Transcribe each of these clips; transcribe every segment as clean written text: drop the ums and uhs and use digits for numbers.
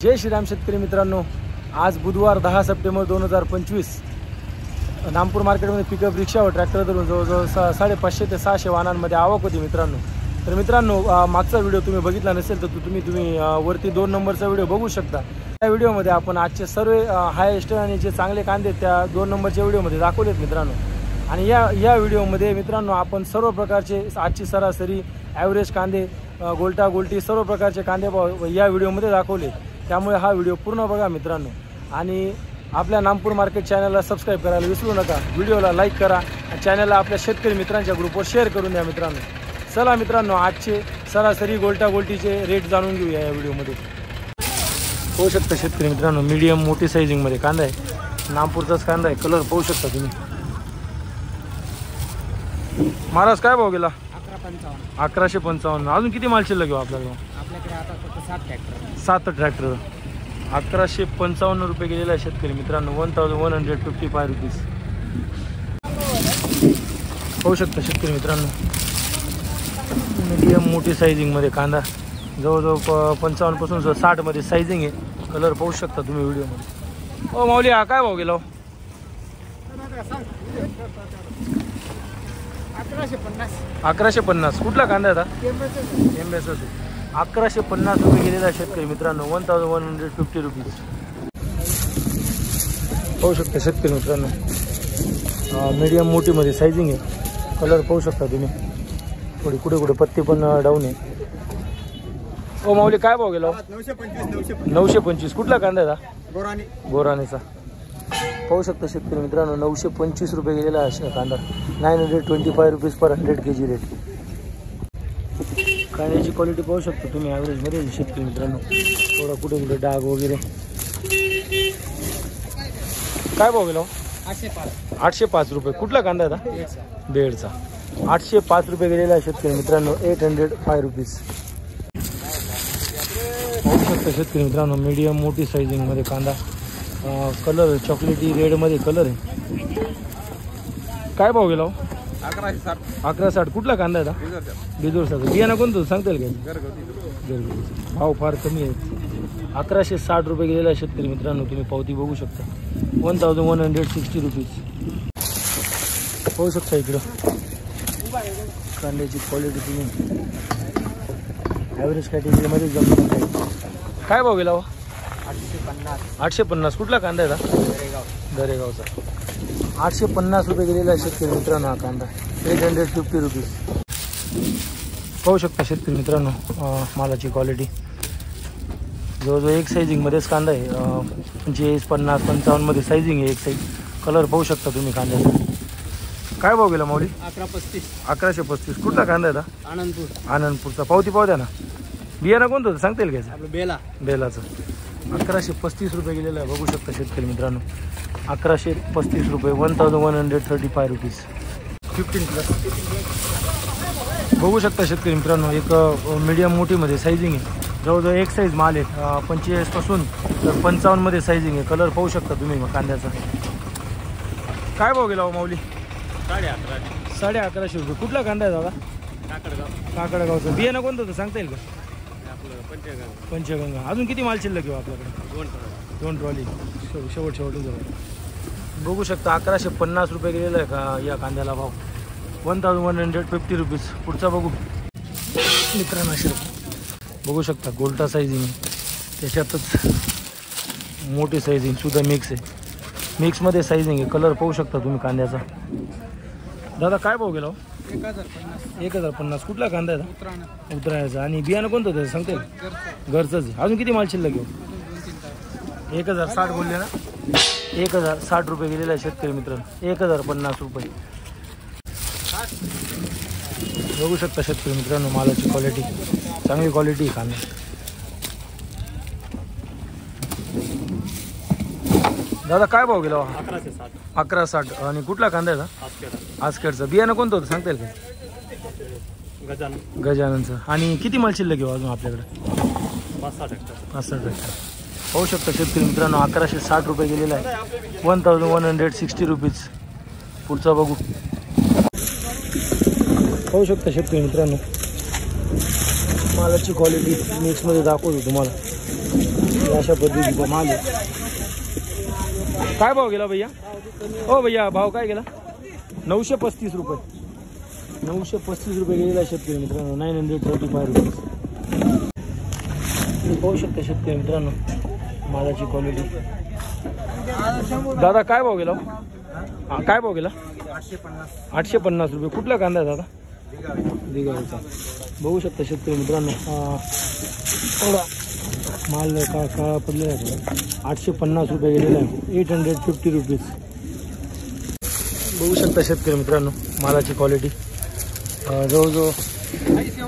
जय श्रीराम शेतकरी मित्रांनो, आज बुधवार 10 सप्टेंबर 2025 नामपूर मार्केटमध्ये पिकअप रिक्षा व ट्रॅक्टर धरून जवळजवळ 550 ते 600 वाहनांमध्ये आवक होती मित्रांनो. तर मित्रांनो, मागचा व्हिडिओ तुम्ही बघितला नसेल तर तुम्ही वरती 2 नंबरचा व्हिडिओ बघू शकता. त्या व्हिडिओमध्ये आपण आजचे सर्व हायेस्ट आणि जे चांगले कांदे त्या 2 नंबरच्या व्हिडिओमध्ये दाखवलेत मित्रांनो. आणि या व्हिडिओमध्ये मित्रांनो आपण सर्व प्रकारचे आजची सरासरी ॲव्हरेज कांदे, गोल्टा गोल्टी सर्व प्रकारचे कांदे या व्हिडिओमध्ये दाखवले. त्यामुळे हा व्हिडिओ पूर्ण बघा मित्रांनो. आणि आपल्या नामपूर मार्केट चॅनलला सबस्क्राईब करायला विसरू नका. व्हिडिओला लाईक करा, चॅनलला आपल्या शेतकरी मित्रांच्या ग्रुपवर शेअर करून द्या मित्रांनो. चला मित्रांनो, आजचे सरासरी गोल्टा गोल्टीचे रेट जाणून घेऊया या व्हिडिओमध्ये. पाहू शकता शेतकरी मित्रांनो, मीडियम मोठी सायझिंगमध्ये कांदा आहे. नामपूरचाच कांदा आहे. कलर पाहू शकता तुम्ही. महाराज काय भाव गेला? 1155. अजून किती माल शिल्लक घेऊ आपल्याकडे? आपल्याकडे आता फक्त 7 ट्रॅक्टर. 1155 रुपये गेलेला आहे शेतकरी मित्रांनो. 1155 रुपीज. पाहू शकता शेतकरी मित्रांनो, मीडियम मोठी सायझिंगमध्ये कांदा जवळजवळ 55 पासून 60 मध्ये सायझिंग आहे. कलर पाहू शकता तुम्ही व्हिडिओमध्ये. ओ माऊली, हा काय भाव गेला? 1150. कुठला कांदा आहे आता? एमबीएसचा. 1150 रुपये गेलेला आहे शेतकरी मित्रांनो. 1150 रुपीज. पाहू शकता शेतकरी मित्रांनो, मीडियम मोठीमध्ये सायझिंग आहे. कलर पाहू शकता तुम्ही. थोडी कुठे पत्ती पण डाऊन आहे. ओ माऊली, काय भाव गेला? 925. कुठला कांदा आहे आता? गोराणीचा. पाहू शकता शेतकरी मित्रांनो, 925 रुपये गेलेला आहे कांदा. 925 रुपीज पर 100 kg रेट. कांद्याची क्वालिटी पाहू शकता तुम्ही ॲव्हरेजमध्ये शेतकरी मित्रांनो. थोडा कुठे डाग वगैरे. काय भाव गेला? 805 रुपये. कुठला कांदा आहे आता? बेडचा. 805 रुपये गेलेला आहे शेतकरी मित्रांनो. 805 रुपीज. पाहू शकता शेतकरी मित्रांनो, मीडियम मोठी सायझिंगमध्ये कांदा. कलर चॉकलेटी रेडमध्ये कलर आहे. काय भाव गेला? 1160. कुठला कांदा आहे? बिजोरचा. बियाणं कोणतं सांगता येईल का? घरगुती. भाव फार कमी आहे. 1160 रुपये गेलेला आहे शेतकरी मित्रांनो. तुम्ही पावती बघू शकता. 1160 रुपीज. पाहू शकता इकडं कांद्याची क्वालिटी तुम्ही ॲव्हरेज कॅटेगरीमध्ये जमून जाईल. काय भाव गेला? 850. कुठला कांदा आहे? दरेगावचा. 850 रुपये गेलेला आहे शेतकरी मित्रांनो हा कांदा. 850 रुपीज. पाहू शकता शेतकरी मित्रांनो, मालाची क्वालिटी जवळजवळ एक सायझिंगमध्येच कांदा आहे. 50, 50, 55 मध्ये सायझिंग आहे एक साईज. कलर पाहू शकता तुम्ही कांद्याचा. काय भाव गेला माऊली? 1135. कुठला कांदा आहे? आनंदपूरचा. पावती पाहू द्या ना. बियाणं कोणतं होतं सांगता येईल का? बेलाचं. 1135 रुपये गेलेलं आहे. बघू शकता शेतकरी मित्रांनो. 1135 रुपये. 1135 रुपीज. 15+. बघू शकता शेतकरी मित्रांनो, एक मीडियम मोठीमध्ये सायझिंग आहे. जवळजवळ एक साईज माल आहे. 45 पासून 55 मध्ये सायझिंग आहे. कलर पाहू शकता तुम्ही कांद्याचा. काय भाव गेला माऊली? 1150 रुपये. कुठला कांदा आहे दादा? काकडगावचा. बियाणं कोणतं होतं सांगता येईल का? पंचगंगा. अजून किती माल शिल्लक घेऊ आपल्याकडे? 2 ट्रॉली. शेवटून जाऊ. बघू शकता 1150 रुपये गेलेला आहे का या कांद्याला भाव. 1150 रुपीज. पुढचा बघू मित्रांनो. बघू शकता गोल्टा सायझिंग आहे. त्याच्यातच मोठी सायझिंग सुद्धा मिक्स आहे. मिक्समध्ये सायझिंग आहे. कलर पाहू शकता तुम्ही कांद्याचा. दादा काय भाव गेला? 1050. कुठला कांदा आहे? उतरायचा. आणि बियाणं कोणतं होतं सांगता येईल? घरचंच आहे. अजून किती माल शिल्लक घेऊ? 1060 बोलले ना. 1060 रुपये गेलेला आहे शेतकरी मित्रांनो. 1050 रुपये. बघू शकता शेतकरी मित्रांनो, मालाची क्वालिटी चांगली क्वालिटी आहे कांदा. दादा काय भाव गेला? 1160. आणि कुठला कांदा आहे? आजकेडचा. बियाणं कोणतं होतं सांगता येईल का? गजाननचं. आणि किती माल शिल्लक घेऊ अजून आपल्याकडे? 5-6 ट्रॅक्टर. पाहू शकता शेतकरी मित्रांनो, 1160 रुपये गेलेला आहे. 1160 रुपीज. पुढचा बघू. पाहू शकता शेतकरी मित्रांनो, मालाची क्वालिटी मिक्समध्ये दाखवतो तुम्हाला. अशा पद्धतीचा माल आहे. काय भाव गेला भैया? हो भैया भाव काय गेला? 935 रुपये. 935 रुपये गेलेला शेतकरी मित्रांनो. 935 रुपये. पाहू शकता शेतकरी मित्रांनो मालाची क्वालिटी. दादा काय भाव गेला? काय भाव गेला? 850 रुपये. कुठला कांदा आहे दादा? दिगावेचा. बघू शकता शेतकरी मित्रांनो थोडा माल काळा पडलेला आहे. 850 रुपये गेलेला आहे. 850 रुपीज. बघू शकता शेतकरी मित्रांनो मालाची क्वालिटी. जवळजवळ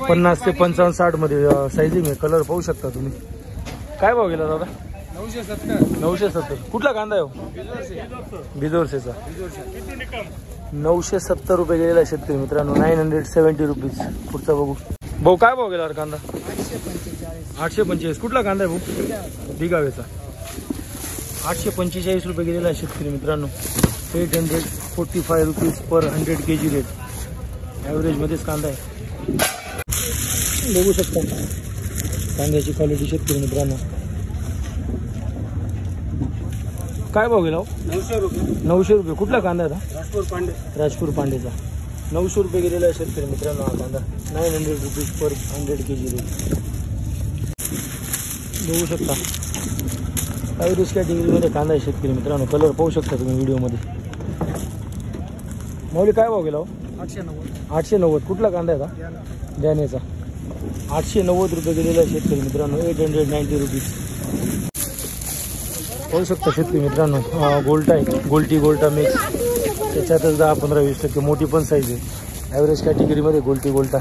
50 ते 55 60 मध्ये सायझिंग आहे. कलर पाहू शकता तुम्ही. काय भाव गेला दादा? 970. कुठला कांदा आहे? बिजोरसेचा. 970 रुपये गेलेला शेतकरी मित्रांनो. 970 रुपीज. पुढचा बघू. भाऊ काय भाव गेला कांदा? 845. कुठला कांदा आहे भाऊ? दिगावेचा. 845 रुपये गेलेला आहे शेतकरी मित्रांनो. 845 rupees per 100 kg rate. Average मध्येच कांदा आहे. बघू शकता कांद्याची क्वालिटी शेतकरी मित्रांनो. काय भाव गेला? 900 रुपये. कुठला कांदा आहे? राजपूर पांडेचा. 900 रुपये गेलेला आहे शेतकरी मित्रांनो हा कांदा. 900 रुपीज पर 100 kg रेट. बघू शकता ॲव्हरेज कॅटेगरीमध्ये कांदा आहे शेतकरी मित्रांनो. कलर पाहू शकता तुम्ही व्हिडिओमध्ये. माऊली काय भाव गेला? 890. कुठला कांदा आहे का? जानेचा. 890 रुपये गेलेला आहे शेतकरी मित्रांनो. 890 रुपीज. पाहू शकता शेतकरी मित्रांनो गोल्टा आहे. गोल्टा मिक्स. त्याच्यातच 10-15-20% मोठी पण साईज आहे. ॲव्हरेज कॅटेगरीमध्ये गोल्टा.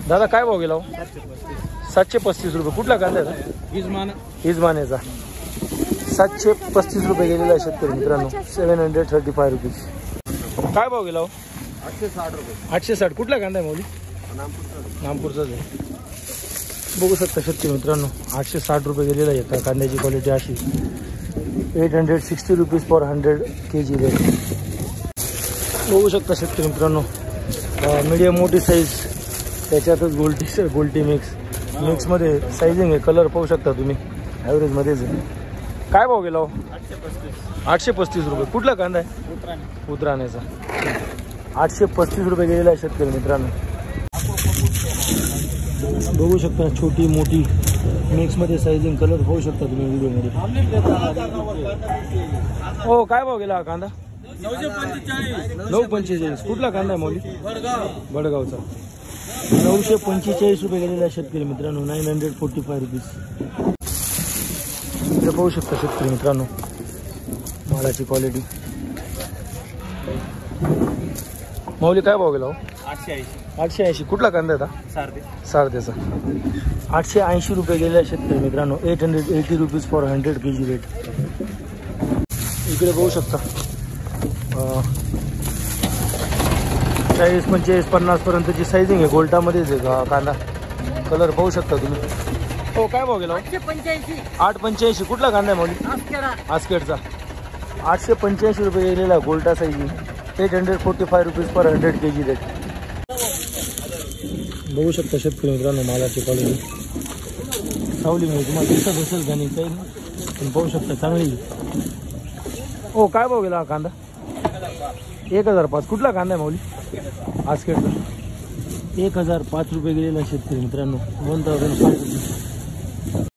दादा काय भाव गेला? 735 रुपये. कुठला कांदा आहे? इजमानेचा. 735 रुपये गेलेला आहे शेतकरी मित्रांनो. 735 रुपीज. काय भाव गेला? 860 रुपये. 860. कुठला कांदा आहे मौली? नामपूरचाच आहे. बघू शकता शेतकरी मित्रांनो 860 रुपये गेलेला आहे कांद्याची क्वालिटी अशी. 860 रुपीज पर 100 kg रेट. बघू शकता शेतकरी मित्रांनो मीडियम मोठी साईज. त्याच्यातच गोल्टी मिक्समध्ये साईजिंग आहे. कलर पाहू शकता तुम्ही. ॲव्हरेजमध्येच आहे. काय भाव गेला? 835 रुपये. कुठला कांदा आहे? उतराण्याचा. 835 रुपये गेलेला आहे शेतकरी मित्रांनो. बघू शकता छोटी मोठी मिक्समध्ये साईजिंग. कलर पाहू शकता तुम्ही व्हिडिओमध्ये. हो काय भाव गेला हा कांदा? 945. कुठला कांदा आहे मौली? बडगावचा. 945 रुपये गेलेला आहे शेतकरी मित्रांनो. 945 रुपीज. इकडे पाहू शकता शेतकरी मित्रांनो मालाची क्वालिटी. मौली काय भाव गेला? 880. कुठला कांदा आहे? सारथेचा. 880 रुपये गेलेला आहे शेतकरी मित्रांनो. 880 रुपीज फॉर 100 kg रेट. इकडे पाहू शकता 40, 45, 50 पर्यंतची साईजिंग आहे. गोल्टामध्येच आहे कांदा. कलर पाहू शकता तुम्ही. हो काय भाव गेला? 885. कुठला कांदा आहे मौली? आस्केटचा. 885 रुपये गेलेला गोल्टा sizing. 845 rupees per 100 kg rate. बघू शकता शेतकरी मित्रांनो मालाची क्वालिटी. सावलीमध्ये तुम्हाला दिसत असेल गाणी काही पण पाहू शकता चांगली. हो काय भाव गेला हा कांदा? 1005. कुठला कांदा आहे मौली? आस्केटचा. 1005 रुपये गेलेला शेतकरी मित्रांनो. 1005 रुपीज.